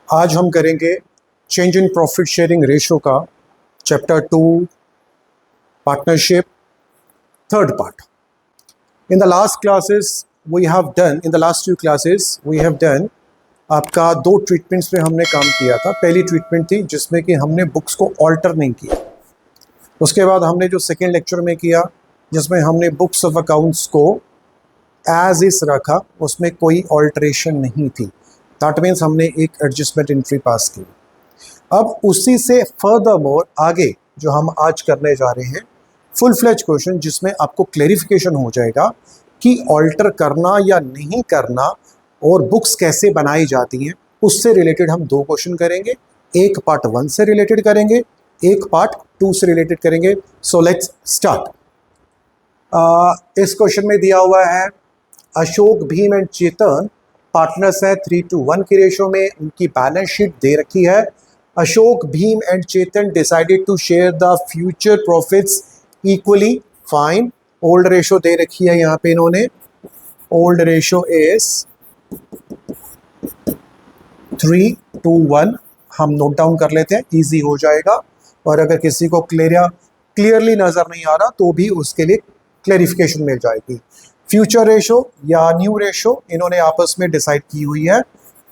आज हम करेंगे change in profit sharing ratio का chapter 2 partnership third part. In the last classes we have done, in the last 2 classes we have done आपका 2 treatments पे हमने काम किया था. पहली ट्रीटमेंट थी जिसमें कि हमने बुक्स को ऑल्टर नहीं किया. उसके बाद हमने जो सेकेंड लेक्चर में किया जिसमें हमने बुक्स ऑफ अकाउंट्स को एज इस रखा, उसमें कोई ऑल्टरेशन नहीं थी. दैट मीन्स हमने एक एडजस्टमेंट एंट्री पास की. अब उसी से फर्दर मोर आगे जो हम आज करने जा रहे हैं फुल फ्लेज क्वेश्चन, जिसमें आपको क्लेरिफिकेशन हो जाएगा कि ऑल्टर करना या नहीं करना और बुक्स कैसे बनाई जाती हैं. उससे रिलेटेड हम 2 क्वेश्चन करेंगे. एक पार्ट 1 से रिलेटेड करेंगे, एक पार्ट 2 से रिलेटेड करेंगे. So let's start. इस क्वेश्चन में दिया हुआ है Ashok, Bheem and Chetan partners है 3:1 की रेशो में. उनकी बैलेंस शीट दे रखी है. Ashok, Bheem and Chetan decided to share the future profits equally. Fine. Old ratio दे रखी है यहाँ पे इन्होंने. Old ratio is 3:1. हम नोट डाउन कर लेते हैं, इजी हो जाएगा. और अगर किसी को क्लियरली नजर नहीं आ रहा तो भी उसके लिए क्लेरिफिकेशन मिल जाएगी. फ्यूचर रेशो या न्यू रेशो इन्होंने आपस में डिसाइड की हुई है.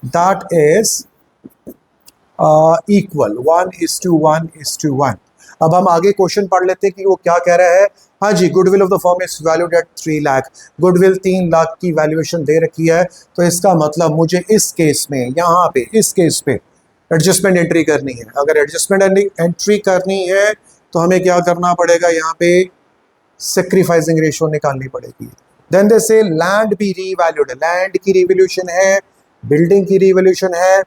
That is equal 1:1:1. अब हम आगे क्वेश्चन पढ़ लेते हैं कि वो क्या कह रहा है. हाँ जी, goodwill of the firm is valued at 3 lakh. Goodwill 3 lakh की वैल्यूएशन दे रखी है. तो इसका मतलब मुझे इस केस में यहाँ पे इस केस पे एडजस्टमेंट एंट्री करनी है. अगर एडजस्टमेंट एंट्री करनी है तो हमें क्या करना पड़ेगा, यहाँ पे सेक्रीफाइसिंग रेशो निकालनी पड़ेगी. देन दे से लैंड भी रीवैल्यूड. लैंड की रिवैल्यूएशन है, बिल्डिंग की रिवैल्यूएशन है,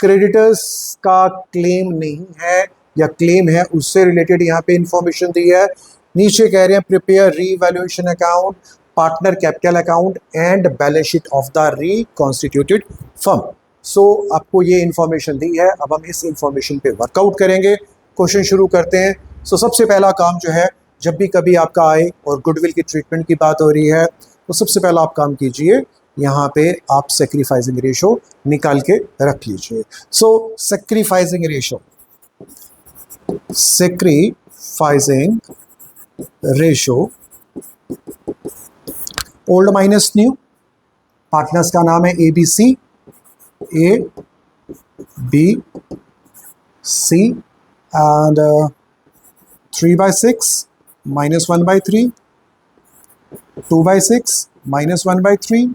क्रेडिटर्स का क्लेम नहीं है या क्लेम है उससे रिलेटेड यहाँ पे इंफॉर्मेशन दी है. नीचे कह रहे हैं prepare revaluation account, partner capital account and balance sheet of the reconstituted firm. So आपको ये इंफॉर्मेशन दी है. अब हम इस इंफॉर्मेशन पे वर्कआउट करेंगे. क्वेश्चन शुरू करते हैं. सो सबसे पहला काम जो है, जब भी कभी आपका आए और गुडविल की ट्रीटमेंट की बात हो रही है तो सबसे पहला आप काम कीजिए, यहाँ पे आप सेक्रीफाइसिंग रेशो निकाल के रख लीजिए. So sacrificing ratio, sacrificing ratio old minus new. Partners का नाम है ABC, ABC and 3/6 minus 1/3, 2/6 minus 1/3,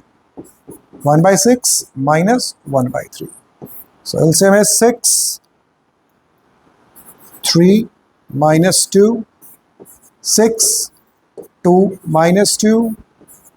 1/6 minus 1/3. So LCM is 6, 3 minus 2, 6, 2 minus 2,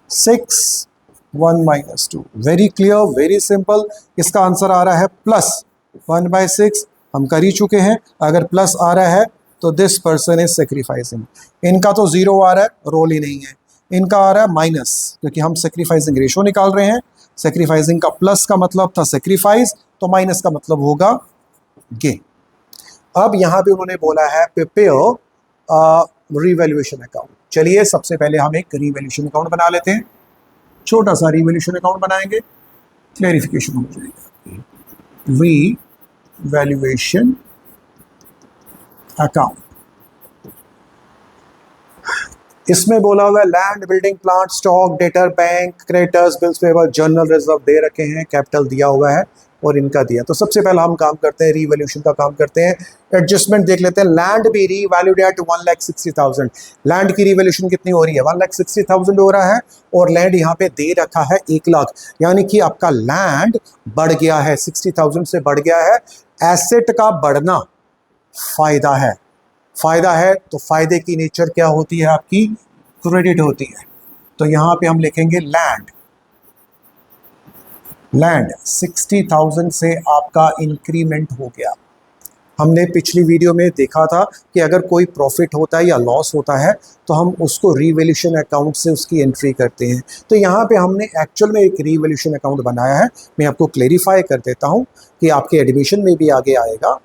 6, 1 minus 2. Very clear, very simple. इसका आंसर आ रहा है प्लस 1/6. हम कर ही चुके हैं. अगर प्लस आ रहा है तो दिस पर्सन इज सेक्रीफाइसिंग. इनका तो 0 आ रहा है, रोल ही नहीं है. इनका आ रहा है माइनस, क्योंकि हम सेक्रीफाइसिंग रेशो निकाल रहे हैं. सेक्रीफाइसिंग का प्लस का मतलब था सेक्रीफाइस, तो माइनस का मतलब होगा गेन. अब यहाँ पे उन्होंने बोला है प्रिपेयर रिवैल्यूएशन अकाउंट. चलिए सबसे पहले हम एक रिवैल्यूएशन अकाउंट बना लेते हैं. छोटा सा रिवैल्यूएशन अकाउंट बनाएंगे, क्लेरिफिकेशन हो जाएगा. Revaluation account. इसमें बोला हुआ है land, building, plant, stock, debtor, bank, creditors, bills payable, general reserve दे रखे हैं, कैपिटल दिया हुआ है और इनका दिया. तो सबसे पहला हम काम करते हैं, रीवैल्यूएशन का काम करते हैं. एडजस्टमेंट देख लेते हैं. लैंड भी रीवैल्यूड एट 1,60,000. लैंड की रीवैल्यूएशन कितनी हो रही है, 1,60,000 हो रहा है. और लैंड यहाँ पे दे रखा है 1 लाख, यानी कि आपका लैंड बढ़ गया है, 60,000 से बढ़ गया है. एसेट का बढ़ना फायदा है. फायदा है तो फायदे की नेचर क्या होती है आपकी, क्रेडिट होती है. तो यहां पे हम लिखेंगे लैंड. लैंड 60,000 से आपका इंक्रीमेंट हो गया. हमने पिछली वीडियो में देखा था कि अगर कोई प्रॉफिट होता है या लॉस होता है तो हम उसको रिवैल्यूएशन अकाउंट से उसकी एंट्री करते हैं. तो यहाँ पे हमने एक्चुअल में एक रिवैल्यूएशन अकाउंट बनाया है. मैं आपको क्लेरिफाई कर देता हूँ कि आपके एडमिशन में भी आगे आएगा.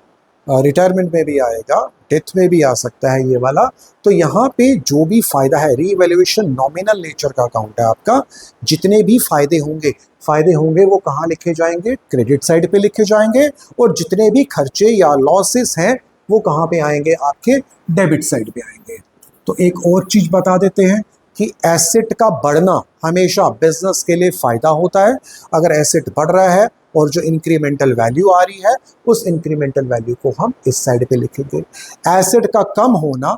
रिटायरमेंट में भी आएगा, डेथ में भी आ सकता है ये वाला। तो यहाँ पे जो भी फायदा है, रीवैल्यूएशन नॉमिनल नेचर का अकाउंट है आपका, जितने भी फायदे होंगे वो कहाँ लिखे जाएंगे, क्रेडिट साइड पे लिखे जाएंगे, और जितने भी खर्चे या लॉसेस हैं वो कहाँ पे आएंगे, आपके डेबिट साइड पे आएंगे। तो एक और चीज बता देते हैं कि एसेट का बढ़ना हमेशा बिजनेस के लिए फायदा होता है। अगर एसेट बढ़ रहा है और जो इंक्रीमेंटल वैल्यू आ रही है, उस इंक्रीमेंटल वैल्यू को हम इस साइड पे लिखेंगे। एसेट का कम होना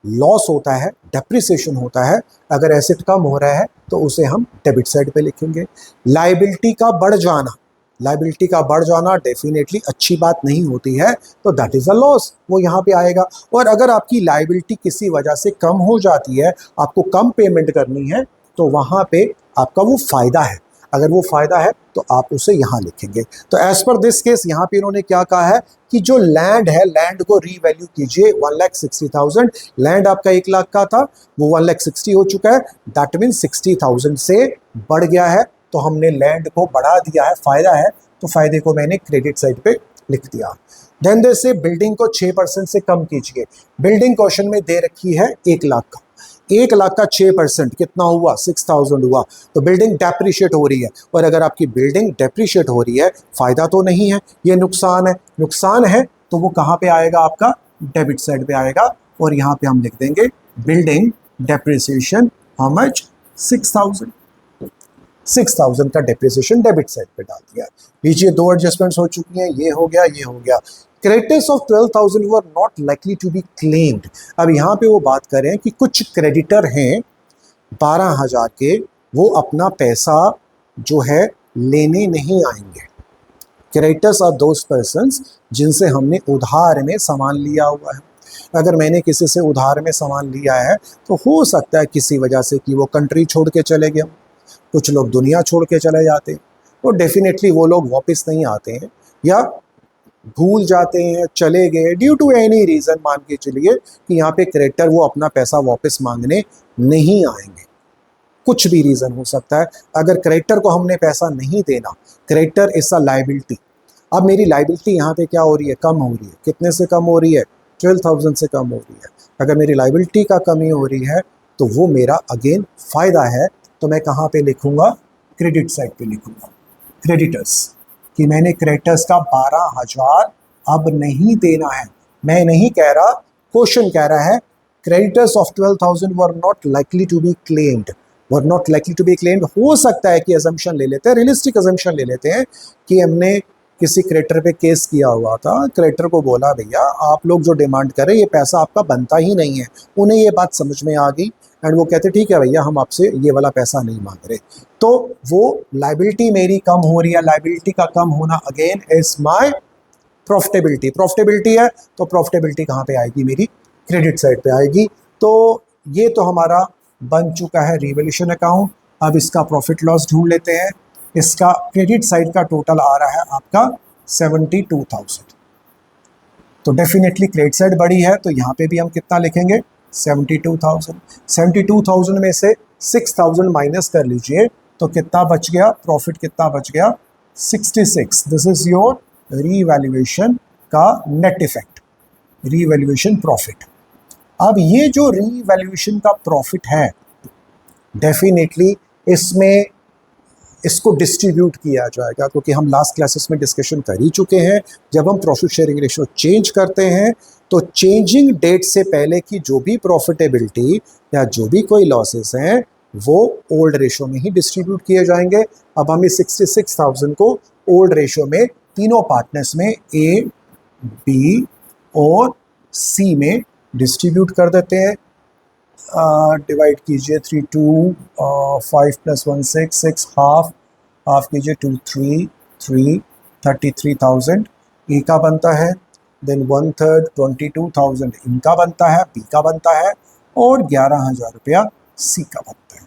लॉस होता है, डेप्रिसिएशन होता है। अगर एसेट कम हो रहा है तो उसे हम डेबिट साइड पे लिखेंगे। लायबिलिटी का बढ़ जाना डेफिनेटली अच्छी बात नहीं होती है, तो दैट इज अ लॉस, वो यहाँ पे आएगा। और अगर आपकी लायबिलिटी किसी वजह से कम हो जाती है, आपको कम पेमेंट करनी है, तो वहाँ पे आपका वो फायदा है। अगर वो फायदा है तो आप उसे यहाँ लिखेंगे। तो एज पर दिस केस यहाँ पे इन्होंने क्या कहा है कि जो लैंड है, लैंड को रीवैल्यू कीजिए 1,60,000। लैंड आपका 1 लाख का था, वो 1,60,000 हो चुका है। दैट मीन 60,000 से बढ़ गया है, तो हमने लैंड को बढ़ा दिया है, फायदा है, तो फायदे को मैंने क्रेडिट साइड पे लिख दिया। देन दे से बिल्डिंग को 6% से कम कीजिए। बिल्डिंग क्वेश्चन में दे रखी है 1 लाख का, 1 लाख का 6% कितना हुआ, 6,000 हुआ। तो बिल्डिंग डेप्रिशिएट हो रही है, और अगर आपकी बिल्डिंग डेप्रिशिएट हो रही है, फायदा तो नहीं है, ये नुकसान है। तो वो कहाँ पे आएगा, आपका डेबिट साइड पे आएगा। और यहाँ पे हम लिख देंगे बिल्डिंग डेप्रिसिएशन हाउ मच, 6,000 का डेप्रिसिएशन डेबिट साइड पे डाल दिया। लीजिए 2 एडजस्टमेंट्स हो चुकी हैं, ये हो गया, ये हो गया। Creditors of 12,000 were not likely to be claimed. अब यहाँ पे वो बात कर रहे हैं कि कुछ क्रेडिटर हैं 12,000 के, वो अपना पैसा जो है लेने नहीं आएंगे। क्रेडिटर्स आर दोज पर्सन्स जिनसे हमने उधार में सामान लिया हुआ है। अगर मैंने किसी से उधार में सामान लिया है, तो हो सकता है किसी वजह से कि वो कंट्री छोड़ के चले गए, कुछ लोग दुनिया छोड़ के चले जाते हैं, तो डेफिनेटली वो लोग वापस नहीं आते हैं, या भूल जाते हैं, चले गए ड्यू टू एनी रीज़न। मान के चलिए कि यहाँ पे क्रेडिटर वो अपना पैसा वापस मांगने नहीं आएंगे, कुछ भी रीज़न हो सकता है। अगर क्रेडिटर को हमने पैसा नहीं देना, क्रेडिटर इज अ लायबिलिटी। अब मेरी लायबिलिटी यहाँ पे क्या हो रही है, कम हो रही है। कितने से कम हो रही है, 12,000 से कम हो रही है। अगर मेरी लायबिलिटी का कमी हो रही है, तो वो मेरा अगेन फायदा है। तो मैं कहाँ पे लिखूंगा, क्रेडिट साइड पे लिखूंगा, क्रेडिटर्स, कि मैंने क्रेडिटर्स का 12,000 अब नहीं देना है। मैं नहीं कह रहा, क्वेश्चन कह रहा है creditors of 12,000 were not likely to be claimed. हो सकता है कि अजम्पशन ले लेते हैं, रियलिस्टिक अजम्पशन ले लेते हैं कि हमने किसी क्रेडिटर पे केस किया हुआ था, क्रेडिटर को बोला भैया आप लोग जो डिमांड कर रहे हैं ये पैसा आपका बनता ही नहीं है। उन्हें ये बात समझ में आ गई, एंड वो कहते ठीक है भैया हम आपसे ये वाला पैसा नहीं मांग रहे। तो वो लायबिलिटी मेरी कम हो रही है। लायबिलिटी का कम होना अगेन इज माय प्रॉफिटेबिलिटी है। तो प्रॉफिटेबिलिटी कहाँ पे आएगी, मेरी क्रेडिट साइड पे आएगी। तो ये तो हमारा बन चुका है रिवैल्यूएशन अकाउंट। अब इसका प्रॉफिट लॉस ढूंढ लेते हैं। इसका क्रेडिट साइड का टोटल आ रहा है आपका 72,000। तो डेफिनेटली क्रेडिट साइड बड़ी है, तो यहाँ पे भी हम कितना लिखेंगे, 72,000। 72,000 में से 6,000 माइनस कर लीजिए, तो कितना बच गया, प्रॉफिट कितना बच गया, 66। दिस इज योर रीवैल्यूएशन का नेट इफेक्ट, रीवैल्यूएशन प्रॉफिट। अब ये जो रीवैल्यूएशन का प्रॉफिट है, डेफिनेटली इसमें इसको डिस्ट्रीब्यूट किया जाएगा, क्योंकि हम लास्ट क्लासेस में डिस्कशन कर ही चुके हैं। जब हम प्रॉफिट शेयरिंग रेशियो चेंज करते हैं, तो चेंजिंग डेट से पहले की जो भी प्रॉफिटेबिलिटी या जो भी कोई लॉसेस हैं, वो ओल्ड रेशियो में ही डिस्ट्रीब्यूट किए जाएंगे। अब हम इस 66,000 को ओल्ड रेशियो में तीनों पार्टनर्स में ए, बी और सी में डिस्ट्रीब्यूट कर देते हैं। डिवाइड कीजिए 3 2 5 + 1 6 हाफ कीजिए 2 3 3 33,000 ए का बनता है। देन 1/3 22,000 इनका बनता है, बी का बनता है, और 11,000 रुपया सी का बनता है।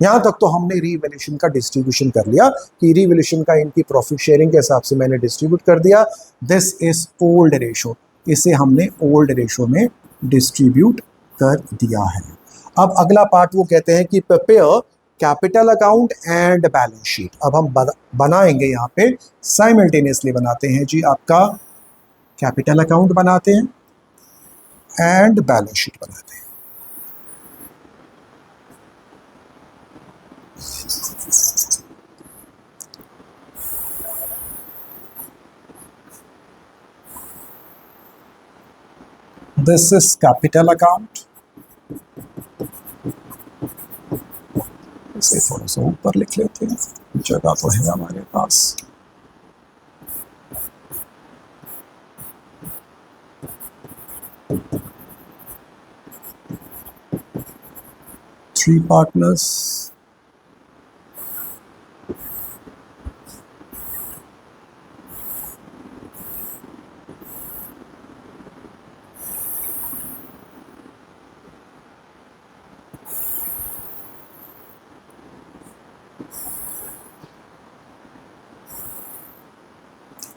यहाँ तक तो हमने रीवैल्यूएशन का डिस्ट्रीब्यूशन कर लिया कि रीवैल्यूएशन का इनकी प्रॉफिट शेयरिंग के हिसाब से मैंने डिस्ट्रीब्यूट कर दिया। दिस इज ओल्ड रेशो, इसे हमने ओल्ड रेशो में डिस्ट्रीब्यूट कर दिया है। अब अगला पार्ट वो कहते हैं कि prepare capital account and balance sheet. अब हम बनाएंगे, यहाँ पे साइमल्टेनियसली बनाते हैं जी आपका कैपिटल अकाउंट बनाते हैं एंड बैलेंस शीट बनाते हैं। This is capital account. इसे थोड़ा सा ऊपर लिख लेते हैं, जगह तो है हमारे पास। Three partners,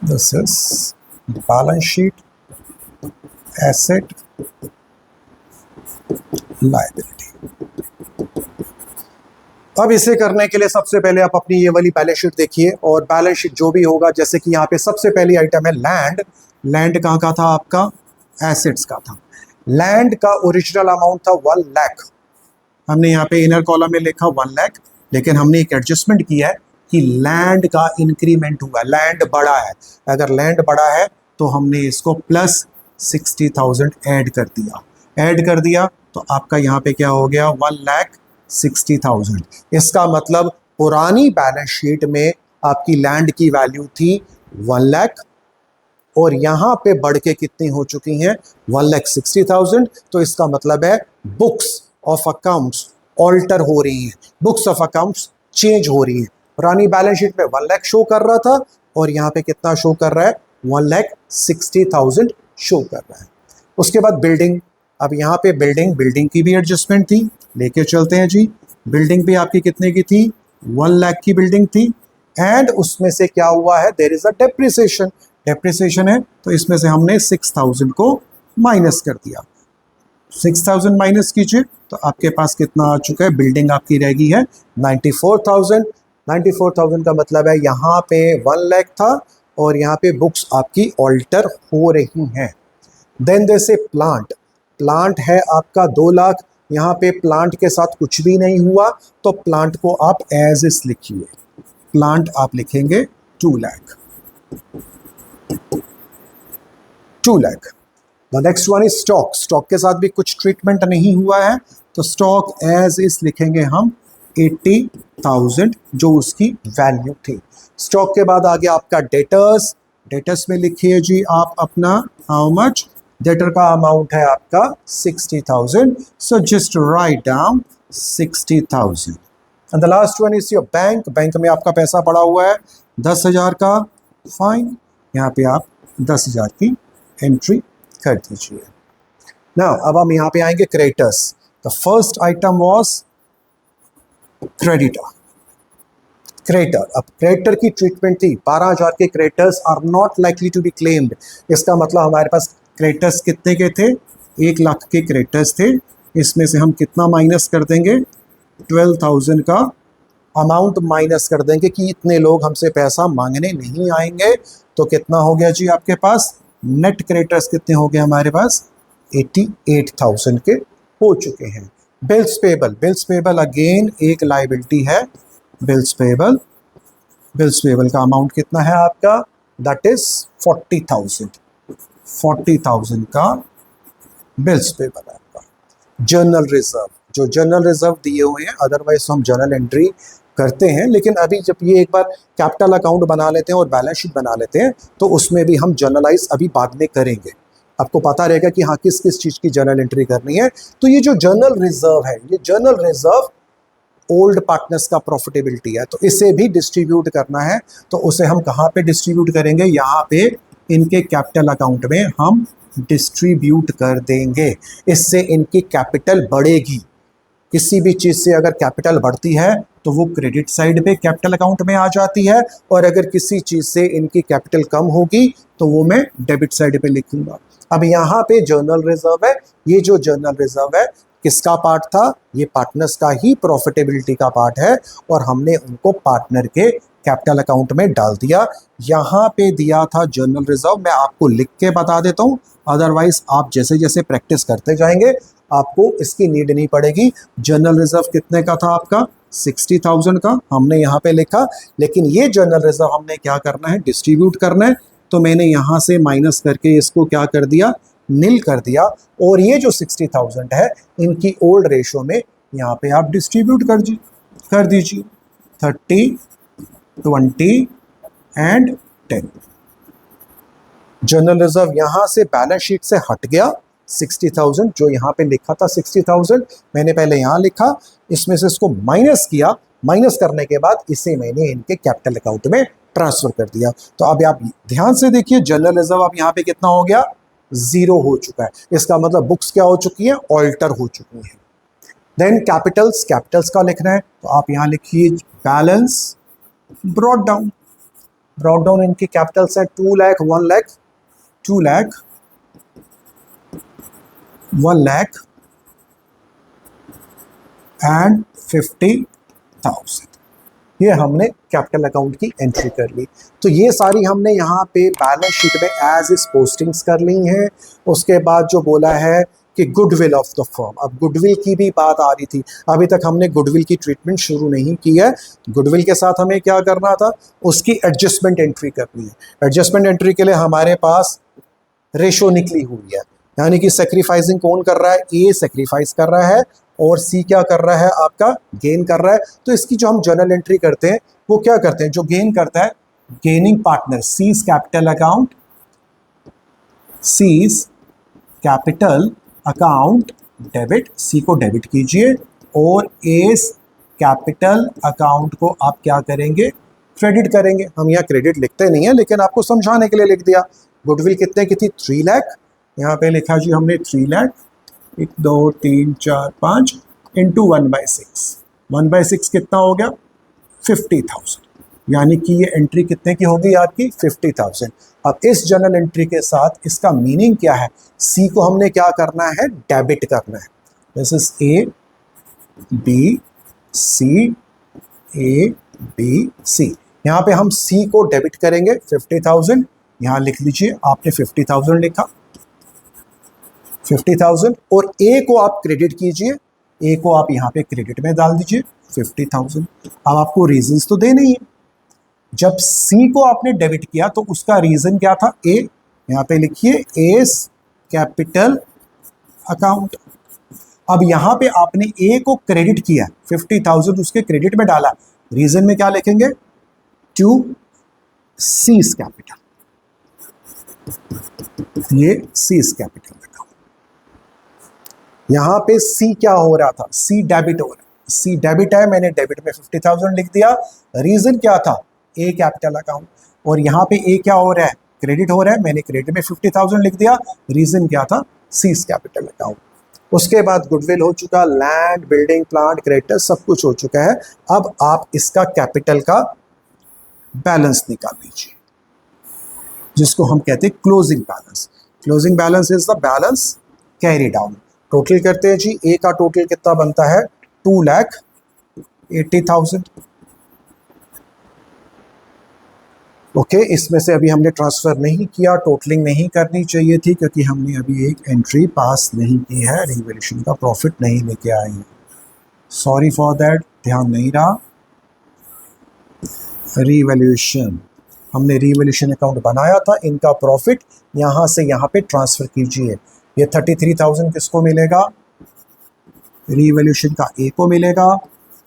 this is the balance sheet, asset, liability। अब इसे करने के लिए सबसे पहले आप अपनी ये वाली बैलेंस शीट देखिए, और बैलेंस शीट जो भी होगा, जैसे कि यहाँ पे सबसे पहली आइटम है लैंड। लैंड कहाँ का था आपका? एसेट्स का था। लैंड का ओरिजिनल अमाउंट था 1 लाख। हमने यहाँ पे इनर कॉलम में लिखा 1 लाख, लेकिन हमने एक एडजस्टमेंट किया है कि लैंड का इंक्रीमेंट हुआ, लैंड बढ़ा है। अगर लैंड बढ़ा है तो हमने इसको प्लस 60,000 ऐड कर दिया। ऐड कर दिया तो आपका यहाँ पे क्या हो गया? 1,60,000। इसका मतलब पुरानी बैलेंस शीट में आपकी लैंड की वैल्यू थी 1 लाख, और यहाँ पे बढ़ के कितनी हो चुकी हैं? 1,60,000। तो इसका मतलब है बुक्स ऑफ अकाउंट्स ऑल्टर हो रही हैं, बुक्स ऑफ अकाउंट्स चेंज हो रही हैं। पुरानी बैलेंस शीट में 1 लाख शो कर रहा था, और यहाँ पे कितना शो कर रहा है? 1,60,000 शो कर रहा है। उसके बाद बिल्डिंग। अब यहाँ पे बिल्डिंग की भी एडजस्टमेंट थी, लेके चलते हैं जी। बिल्डिंग भी आपकी कितने की थी? 1 लाख की बिल्डिंग थी, एंड उसमें से क्या हुआ है? There is a depreciation. Depreciation है तो इसमें से हमने 6,000 को माइनस कर दिया। 6,000 माइनस कीजिए तो आपके पास कितना आ चुका है? बिल्डिंग आपकी रह गई है 94,000। 94,000 का मतलब है यहाँ पे 1 लाख था, और यहाँ पे बुक्स आपकी ऑल्टर हो रही हैं। देन जैसे प्लांट। प्लांट है आपका 2 लाख। यहाँ पे प्लांट के साथ कुछ भी नहीं हुआ, तो प्लांट को आप एज इज लिखिए। प्लांट आप लिखेंगे 2 lakh. 2 lakh. The next one is stock. Stock के साथ भी कुछ ट्रीटमेंट नहीं हुआ है, तो स्टॉक एज इज लिखेंगे हम 80,000, जो उसकी वैल्यू थी। स्टॉक के बाद आ गया आपका डेटर्स। डेटर्स में लिखिए जी आप अपना हाउ मच। डेटर का अमाउंट है आपका 60,000, so just write down 60,000। And the last one is your bank. Bank में आपका पैसा पड़ा हुआ है 10,000 का। फाइन, यहाँ पे आप 10,000 की एंट्री कर दीजिए। नाउ अब हम यहाँ पे आएंगे creditors. The first item was creditor. Creditor, अब क्रेडिटर की ट्रीटमेंट थी 12,000 के। Creditors are not likely to be claimed. इसका मतलब हमारे पास क्रेडिटर्स कितने के थे? 1 लाख के क्रेडिटर्स थे। इसमें से हम कितना माइनस कर देंगे? 12,000 का अमाउंट माइनस कर देंगे कि इतने लोग हमसे पैसा मांगने नहीं आएंगे। तो कितना हो गया जी आपके पास? नेट क्रेडिटर्स कितने हो गए हमारे पास? 88,000 के हो चुके हैं। Bills payable. Bills payable again एक लाइबिलिटी है। Bills payable. बिल्स पेबल का अमाउंट कितना है आपका? That is 40,000। 40,000 का बिल्स पेबल है आपका। जर्नल रिजर्व, जो जर्नल रिजर्व दिए हुए हैं, अदरवाइज हम जर्नल एंट्री करते हैं, लेकिन अभी जब ये एक बार कैपिटल अकाउंट बना लेते हैं और बैलेंस शीट बना लेते हैं, तो उसमें भी हम जर्नलाइज अभी बाद में करेंगे। आपको पता रहेगा कि हाँ किस किस चीज़ की जर्नल एंट्री करनी है। तो ये जो जर्नल रिजर्व है, ये जर्नल रिजर्व ओल्ड पार्टनर्स का प्रॉफिटेबिलिटी है, तो इसे भी डिस्ट्रीब्यूट करना है। तो उसे हम कहाँ पे डिस्ट्रीब्यूट करेंगे? यहाँ पे इनके कैपिटल अकाउंट में हम डिस्ट्रीब्यूट कर देंगे। इससे इनकी कैपिटल बढ़ेगी। किसी भी चीज़ से अगर कैपिटल बढ़ती है तो वो क्रेडिट साइड पे कैपिटल अकाउंट में आ जाती है, और अगर किसी चीज़ से इनकी कैपिटल कम होगी तो वो मैं डेबिट साइड पे लिखूंगा। अब यहाँ पे जर्नल रिजर्व है। ये जो जर्नल रिजर्व है किसका पार्ट था? ये पार्टनर्स का ही प्रॉफिटेबिलिटी का पार्ट है, और हमने उनको पार्टनर के कैपिटल अकाउंट में डाल दिया। यहाँ पे दिया था जनरल रिजर्व, मैं आपको लिख के बता देता हूँ, अदरवाइज आप जैसे जैसे प्रैक्टिस करते जाएंगे आपको इसकी नीड नहीं पड़ेगी। जनरल रिजर्व कितने का था आपका, 60,000 का हमने यहाँ पे लिखा, लेकिन ये जनरल रिजर्व हमने क्या करना है, डिस्ट्रीब्यूट करना है। तो मैंने यहाँ से माइनस करके इसको क्या कर दिया, नील कर दिया। और ये जो 60,000 है इनकी ओल्ड रेशो में यहाँ पे आप डिस्ट्रीब्यूट कर दीजिए 30, 20 एंड 10। जनरल रिजर्व यहाँ से बैलेंस शीट से हट गया, 60,000 जो यहाँ पे लिखा था 60,000 मैंने पहले यहाँ लिखा, इसमें से इसको माइनस किया, माइनस करने के बाद इसे मैंने इनके कैपिटल अकाउंट में ट्रांसफर कर दिया। तो अब आप ध्यान से देखिए, जनरल रिजर्व अब यहाँ पे कितना हो गया, 0 हो चुका है। इसका मतलब बुक्स क्या हो चुकी है, ऑल्टर हो चुकी है। देन कैपिटल्स, कैपिटल्स का लिखना है तो आप यहाँ लिखिए balance brought down. Brought down इनकी कैपिटल्स है 2 लाख, 1 लाख, 2 लाख, 1 लाख एंड 50,000। ये हमने कैपिटल अकाउंट की एंट्री कर ली। तो ये सारी हमने यहाँ पे बैलेंस शीट में एज इज पोस्टिंग्स कर ली हैं। उसके बाद जो बोला है कि गुडविल ऑफ द फर्म, अब गुडविल की भी बात आ रही थी। अभी तक हमने गुडविल की ट्रीटमेंट शुरू नहीं की है। गुडविल के साथ हमें क्या करना था, उसकी एडजस्टमेंट एंट्री करनी है। एडजस्टमेंट एंट्री के लिए हमारे पास रेशो निकली हुई है, यानी कि सेक्रीफाइसिंग कौन कर रहा है, ए सेक्रीफाइस कर रहा है और सी क्या कर रहा है, आपका गेन कर रहा है। तो इसकी जो हम जर्नल एंट्री करते हैं वो क्या करते हैं, जो गेन करता है gaining partner C's capital account, C's capital account debit, C को डेबिट कीजिए और एस कैपिटल अकाउंट को आप क्या करेंगे, क्रेडिट करेंगे। हम यहाँ क्रेडिट लिखते नहीं है लेकिन आपको समझाने के लिए लिख दिया। गुडविल कितने की थी, 3 लाख, यहाँ पे लिखा जी हमने 3 लाख, 1 2 3 4 5 इंटू 1/6, 1/6 कितना हो गया, 50,000। यानी कि ये एंट्री कितने की होगी आपकी, 50,000। अब इस जर्नल एंट्री के साथ इसका मीनिंग क्या है, सी को हमने क्या करना है, डेबिट करना है। This is A B C, A B C. यहाँ पे हम सी को डेबिट करेंगे 50,000, यहाँ लिख लीजिए आपने 50,000 लिखा, 50,000 और ए को आप क्रेडिट कीजिए, ए को आप यहाँ पे क्रेडिट में डाल दीजिए 50,000। अब आपको रीजंस तो देने ही है। जब सी को आपने डेबिट किया तो उसका रीजन क्या था, ए, यहाँ पे लिखिए एस कैपिटल अकाउंट। अब यहाँ पे आपने ए को क्रेडिट किया 50,000, उसके क्रेडिट में डाला, रीजन में क्या लिखेंगे, टू सीज कैपिटल, ये सीज कैपिटल अकाउंट। यहाँ पे सी क्या हो रहा था, सी डेबिट हो रहा है, सी डेबिट है, मैंने डेबिट में 50,000 लिख दिया। रीजन क्या था, ए कैपिटल अकाउंट। और यहाँ पे ए क्या हो रहा है, क्रेडिट हो रहा है, मैंने क्रेडिट में 50,000 लिख दिया। रीजन क्या था, सीज कैपिटल अकाउंट। उसके बाद गुडविल हो चुका, लैंड बिल्डिंग प्लांट क्रेडिटर सब कुछ हो चुका है। अब आप इसका कैपिटल का बैलेंस निकाल लीजिए, जिसको हम कहते हैं closing balance. Closing balance is the balance carry down. Total करते हैं जी, ए का टोटल कितना बनता है, 2,80,000। ओके, इसमें से अभी हमने ट्रांसफर नहीं किया, टोटलिंग नहीं करनी चाहिए थी क्योंकि हमने अभी एक एंट्री पास नहीं की है, रिवैल्यूएशन का प्रॉफिट नहीं लेके आए हैं, सॉरी फॉर दैट, ध्यान नहीं रहा। रिवैल्यूएशन, हमने रिवैल्यूएशन अकाउंट बनाया था, इनका प्रॉफिट यहाँ से यहाँ पे ट्रांसफर कीजिए। ये 33,000 किसको मिलेगा, रिवैल्यूएशन का ए को मिलेगा,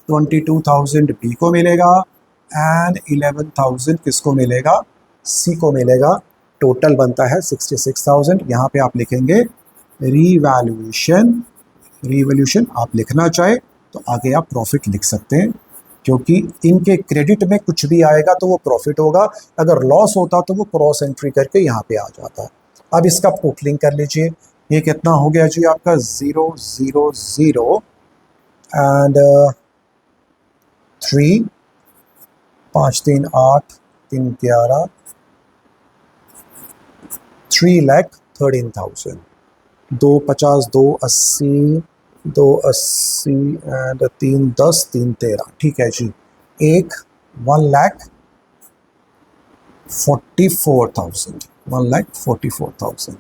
22,000 बी को मिलेगा एंड 11,000 किसको मिलेगा, सी को मिलेगा। टोटल बनता है 66,000। यहाँ पे आप लिखेंगे रिवैल्यूएशन, रिवैल्यूएशन आप लिखना चाहे तो आगे आप प्रॉफिट लिख सकते हैं, क्योंकि इनके क्रेडिट में कुछ भी आएगा तो वो प्रॉफिट होगा, अगर लॉस होता तो वो क्रॉस एंट्री करके यहाँ पे आ जाता है। अब इसका टोटलिंग कर लीजिए, ये कितना हो गया जी आपका 0 0 0 एंड 3 5 3 8 3 11 3,13,000। 2 50 2 80 2 80 एंड 3 10 3 13, ठीक है जी। 1 लाख 44,000, 1,44,000।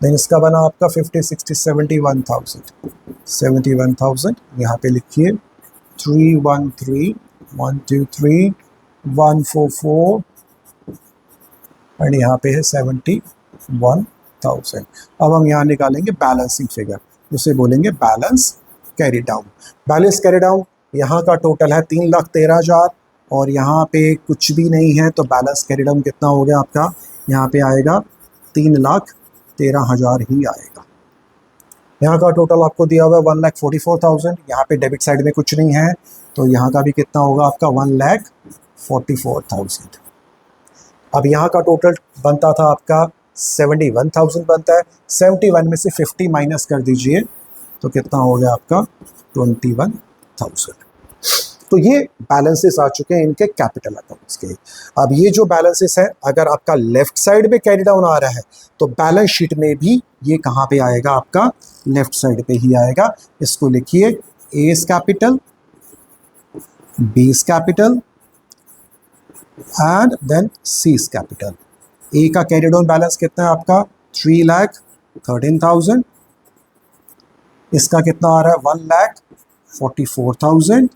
देन इसका बना आपका 50, 60, 71,000, 71,000। यहाँ पे लिखिए 313,123,144 एंड यहाँ पे है 71,000। अब हम यहाँ निकालेंगे बैलेंसिंग फिगर, उसे बोलेंगे balance carry down. Balance carry down, यहाँ का टोटल है 3,13,000 और यहाँ पे कुछ भी नहीं है, तो बैलेंस कैरी डाउन कितना हो गया आपका, यहाँ पे आएगा 3,13,000 ही आएगा। यहाँ का टोटल आपको दिया हुआ है 1,44,000, यहाँ पे डेबिट साइड में कुछ नहीं है, तो यहाँ का भी कितना होगा आपका 1,44,000। अब यहाँ का टोटल बनता था आपका 71,000 बनता है, 71 में से 50 माइनस कर दीजिए तो कितना हो गया आपका 21,000। तो ये बैलेंसेस आ चुके हैं इनके कैपिटल अकाउंट्स के। अब ये जो बैलेंसेस है, अगर आपका लेफ्ट साइड पे कैरी डाउन आ रहा है तो बैलेंस शीट में भी ये कहाँ पे आएगा, आपका लेफ्ट साइड पे ही आएगा। इसको लिखिए A's capital, B's capital and then C's capital. A का कैरी डाउन बैलेंस कितना है आपका 3,13,000, इसका कितना आ रहा है 1,44,000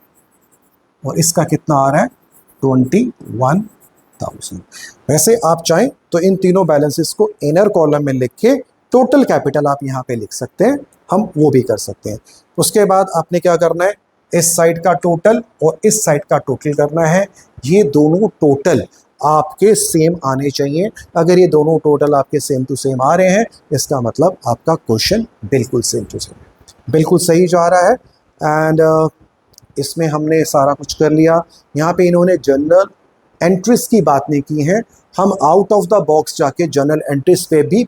और इसका कितना आ रहा है 21,000। वैसे आप चाहें तो इन तीनों बैलेंसेस को इनर कॉलम में लिख के टोटल कैपिटल आप यहाँ पे लिख सकते हैं, हम वो भी कर सकते हैं। उसके बाद आपने क्या करना है, इस साइड का टोटल और इस साइड का टोटल करना है। ये दोनों टोटल आपके सेम आने चाहिए। अगर ये दोनों टोटल आपके सेम टू सेम आ रहे हैं, इसका मतलब आपका क्वेश्चन बिल्कुल सेम टू सेम, बिल्कुल सही जा रहा है। एंड इसमें हमने सारा कुछ कर लिया। यहाँ पे इन्होंने जनरल एंट्रीज की बात नहीं की है, हम आउट ऑफ द बॉक्स जाके जनरल एंट्रीज पे भी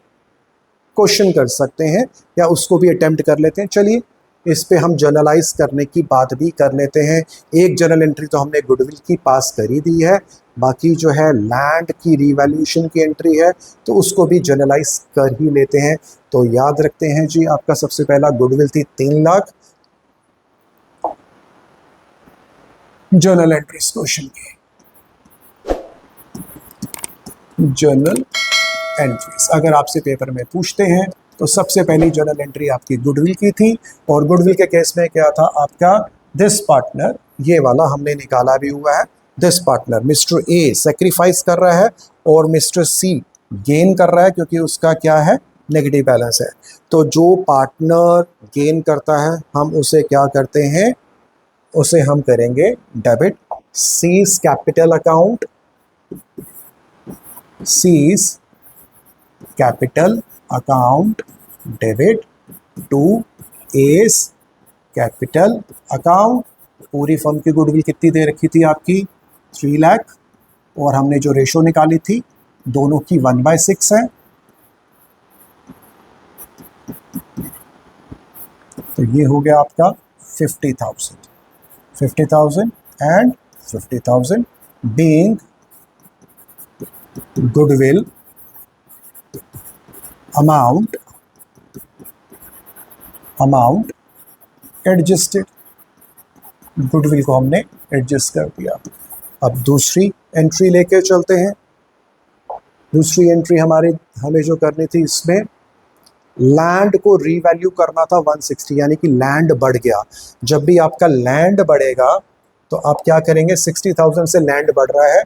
क्वेश्चन कर सकते हैं या उसको भी अटेम्प्ट कर लेते हैं। चलिए इस पे हम जनरलाइज करने की बात भी कर लेते हैं। एक जनरल एंट्री तो हमने गुडविल की पास कर ही दी है, बाकी जो है लैंड की रीवैल्यूएशन की एंट्री है तो उसको भी जनरलाइज कर ही लेते हैं। तो याद रखते हैं जी, आपका सबसे पहला गुडविल थी 3 लाख, जनरल एंट्रीज क्वेश्चन की जनरल एंट्रीज अगर आपसे पेपर में पूछते हैं तो सबसे पहली जनरल एंट्री आपकी गुडविल की थी और गुडविल के केस में क्या था आपका दिस पार्टनर, ये वाला हमने निकाला भी हुआ है। This partner mister a sacrifice कर रहा है और मिस्टर सी गेन कर रहा है क्योंकि उसका क्या है नेगेटिव बैलेंस है। तो जो पार्टनर गेन करता है हम उसे क्या करते हैं, उसे हम करेंगे debit. C's capital account, C's capital account debit to S capital account. पूरी फर्म की गुडविल कितनी दे रखी थी आपकी 3 लाख और हमने जो रेशो निकाली थी दोनों की 1/6 है। तो ये हो गया आपका 50,000 and 50,000 being goodwill amount adjusted. Goodwill को हमने एडजस्ट कर दिया। अब दूसरी एंट्री लेके चलते हैं। दूसरी एंट्री हमें जो करनी थी, इसमें लैंड को रीवैल्यू करना था 160, यानी कि लैंड बढ़ गया। जब भी आपका लैंड बढ़ेगा तो आप क्या करेंगे, 60,000 से लैंड बढ़ रहा है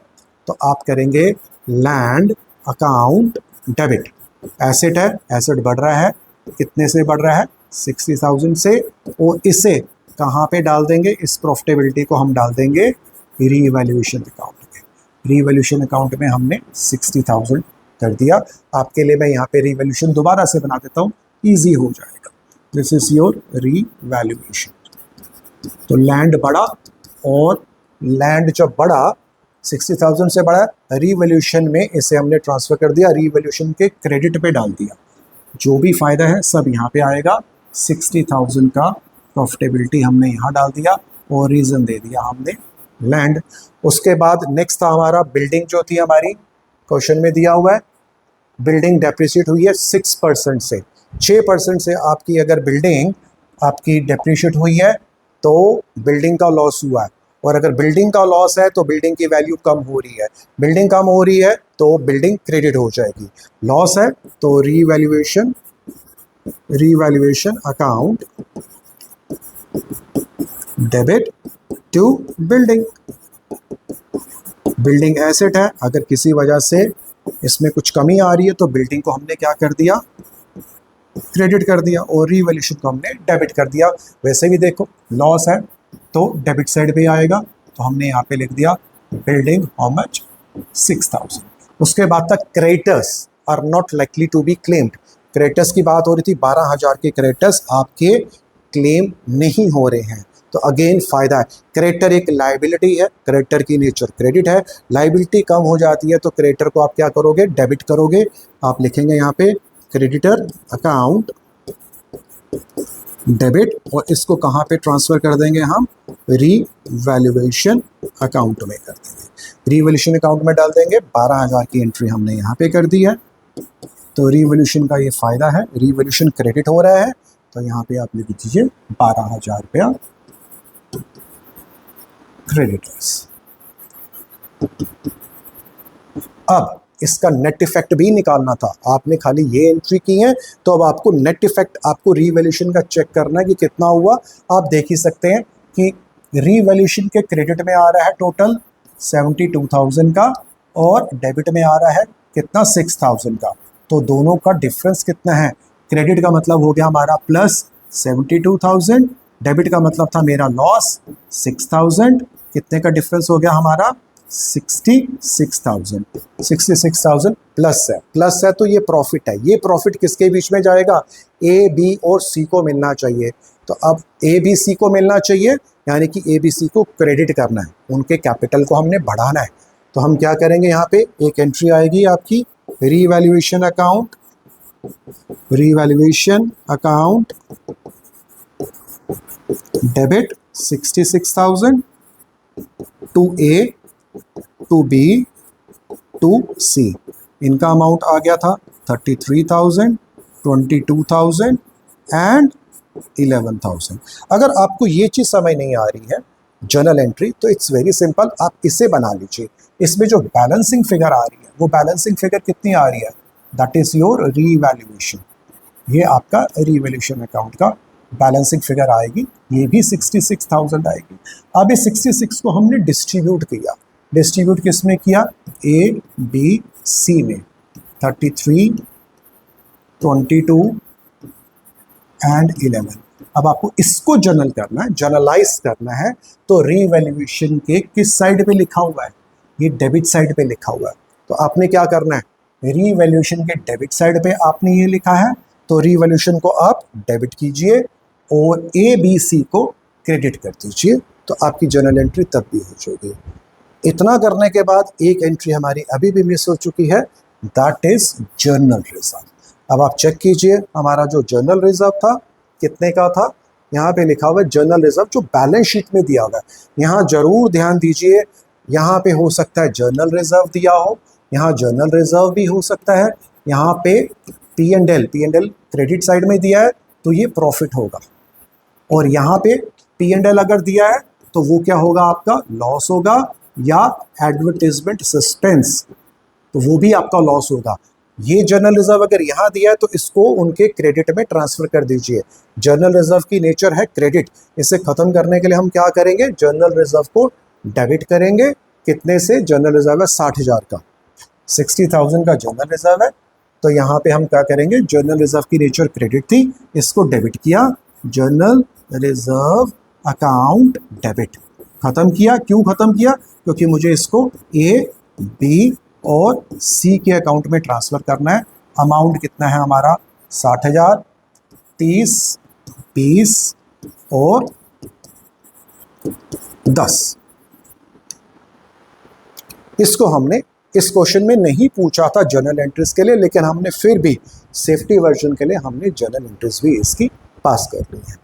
तो आप करेंगे लैंड अकाउंट डेबिट। एसेट है, एसेट बढ़ रहा है, कितने से बढ़ रहा है 60,000 से, और इसे कहाँ पे डाल देंगे, इस प्रॉफिटेबिलिटी को हम डाल देंगे रीवैल्यूएशन अकाउंट में। रीवैल्यूएशन अकाउंट में हमने 60,000 कर दिया। आपके लिए मैं यहाँ पे रीवैल्यूएशन दोबारा से बना देता हूँ, ईजी हो जाएगा। This is your revaluation. तो लैंड बढ़ा और लैंड जब बढ़ा 60,000 से बढ़ा, रीवैल्यूएशन में इसे हमने ट्रांसफ़र कर दिया, रीवैल्यूएशन के क्रेडिट पे डाल दिया। जो भी फ़ायदा है सब यहाँ पे आएगा। 60,000 का प्रॉफिटेबिलिटी हमने यहाँ डाल दिया और रीज़न दे दिया हमने लैंड। उसके बाद नेक्स्ट था हमारा बिल्डिंग जो थी हमारी, क्वेश्चन में दिया हुआ है बिल्डिंग डेप्रिशिएट हुई है 6% से। 6% से आपकी अगर बिल्डिंग आपकी डेप्रिशिएट हुई है तो बिल्डिंग का लॉस हुआ है, और अगर बिल्डिंग का लॉस है तो बिल्डिंग की वैल्यू कम हो रही है। बिल्डिंग कम हो रही है तो बिल्डिंग क्रेडिट हो जाएगी। लॉस है तो revaluation account debit to building. Building asset है, अगर किसी वजह से इसमें कुछ कमी आ रही है तो बिल्डिंग को हमने क्या कर दिया, क्रेडिट कर दिया, और रीवैल्यूएशन को हमने डेबिट कर दिया। वैसे भी देखो लॉस है तो डेबिट साइड पे आएगा, तो हमने यहाँ पे लिख दिया बिल्डिंग हाउ मच 6000। उसके बाद तक creditors are not likely to be claimed. Creditors की बात हो रही थी, 12,000 के क्रेडिटर्स आपके क्लेम नहीं हो रहे हैं, तो अगेन फायदा है। क्रेडिटर एक लायबिलिटी है, क्रेडिटर की नेचर क्रेडिट है, लायबिलिटी कम हो जाती है तो क्रेडिटर को आप क्या करोगे, डेबिट करोगे। आप लिखेंगे यहाँ पे क्रेडिटर अकाउंट डेबिट, और इसको कहाँ पे ट्रांसफर कर देंगे हम, रीवैल्यूएशन अकाउंट में कर देंगे। रीवैल्यूएशन अकाउंट में डाल देंगे, 12,000 की एंट्री हमने यहाँ पे कर दी है, तो रीवैल्यूएशन का ये फायदा है, रीवैल्यूएशन क्रेडिट हो रहा है, तो यहाँ पे आप लिख दीजिए 12,000 रुपया क्रेडिटर्स। अब इसका नेट इफेक्ट भी निकालना था, आपने खाली ये एंट्री की है, तो अब आपको नेट इफेक्ट, आपको रीवैल्यूएशन का चेक करना है कि कितना हुआ। आप देख ही सकते हैं कि रीवैल्यूएशन के क्रेडिट में आ रहा है टोटल 72,000 का, और डेबिट में आ रहा है कितना, 6,000 का। तो दोनों का डिफरेंस कितना है, क्रेडिट का मतलब हो गया हमारा प्लस 72,000, डेबिट का मतलब था मेरा लॉस 6,000, कितने का डिफरेंस हो गया हमारा 66,000। 66,000 प्लस है तो ये प्रॉफिट है। ये प्रॉफिट किसके बीच में जाएगा, ए बी और सी को मिलना चाहिए। तो अब ए बी सी को मिलना चाहिए, यानी कि ए बी सी को क्रेडिट करना है, उनके कैपिटल को हमने बढ़ाना है। तो हम क्या करेंगे, यहाँ पे एक एंट्री आएगी आपकी revaluation account debit 66,000 to A to B to C. इनका अमाउंट आ गया था 33,000, 22,000 एंड 11,000। अगर आपको ये चीज़ समझ नहीं आ रही है जर्नल एंट्री, तो इट्स वेरी सिंपल, आप इसे बना लीजिए। इसमें जो बैलेंसिंग फिगर आ रही है, वो बैलेंसिंग फिगर कितनी आ रही है, दैट इज़ योर रीवैल्यूएशन। ये आपका रीवैल्यूएशन अकाउंट का बैलेंसिंग फिगर आएगी, ये भी 66,000 आएगी। अब इस 66 को हमने डिस्ट्रीब्यूट किया, डिस्ट्रीब्यूट किस में किया, ए बी सी में, 33, 22 एंड 11। अब आपको इसको जर्नल करना है, जर्नलाइज करना है, तो रीवैल्यूएशन के किस साइड पे लिखा हुआ है, ये डेबिट साइड पे लिखा हुआ है। तो आपने क्या करना है, रीवैल्यूएशन के डेबिट साइड पे आपने ये लिखा है, तो रीवैल्यूएशन को आप डेबिट कीजिए और ए बी सी को क्रेडिट कर दीजिए, तो आपकी जर्नल एंट्री तब भी हो जाएगी। इतना करने के बाद एक एंट्री हमारी अभी भी मिस हो चुकी है, दैट इज जर्नल रिजर्व। अब आप चेक कीजिए, हमारा जो जर्नल रिजर्व था कितने का था, यहाँ पे लिखा हुआ है जर्नल रिजर्व, जो बैलेंस शीट में दिया हुआ है। यहाँ जरूर ध्यान दीजिए, यहाँ पे हो सकता है जर्नल रिजर्व दिया हो, यहाँ जर्नल रिजर्व भी हो सकता है, यहाँ पे P and L credit side में दिया है तो ये प्रॉफिट होगा, और यहाँ पे पी एंड एल अगर दिया है तो वो क्या होगा, आपका लॉस होगा, या एडवर्टाइजमेंट सस्पेंस, तो वो भी आपका लॉस होगा। ये जर्नल रिजर्व अगर यहाँ दिया है तो इसको उनके क्रेडिट में ट्रांसफर कर दीजिए। जर्नल रिजर्व की नेचर है क्रेडिट, इसे खत्म करने के लिए हम क्या करेंगे, जर्नल रिजर्व को डेबिट करेंगे। कितने से, जर्नल रिजर्व है 60,000 का, 60,000 का जर्नल रिजर्व है, तो यहाँ पे हम क्या करेंगे, जर्नल रिजर्व की नेचर क्रेडिट थी, इसको डेबिट किया, जर्नल रिजर्व अकाउंट डेबिट, खत्म किया। क्यों खत्म किया, क्योंकि मुझे इसको ए बी और सी के अकाउंट में ट्रांसफर करना है। अमाउंट कितना है हमारा, 60,000, 30, 20 और 10। इसको हमने इस क्वेश्चन में नहीं पूछा था जर्नल एंट्रीज के लिए, लेकिन हमने फिर भी सेफ्टी वर्जन के लिए हमने जर्नल एंट्रीज भी इसकी पास कर ली है।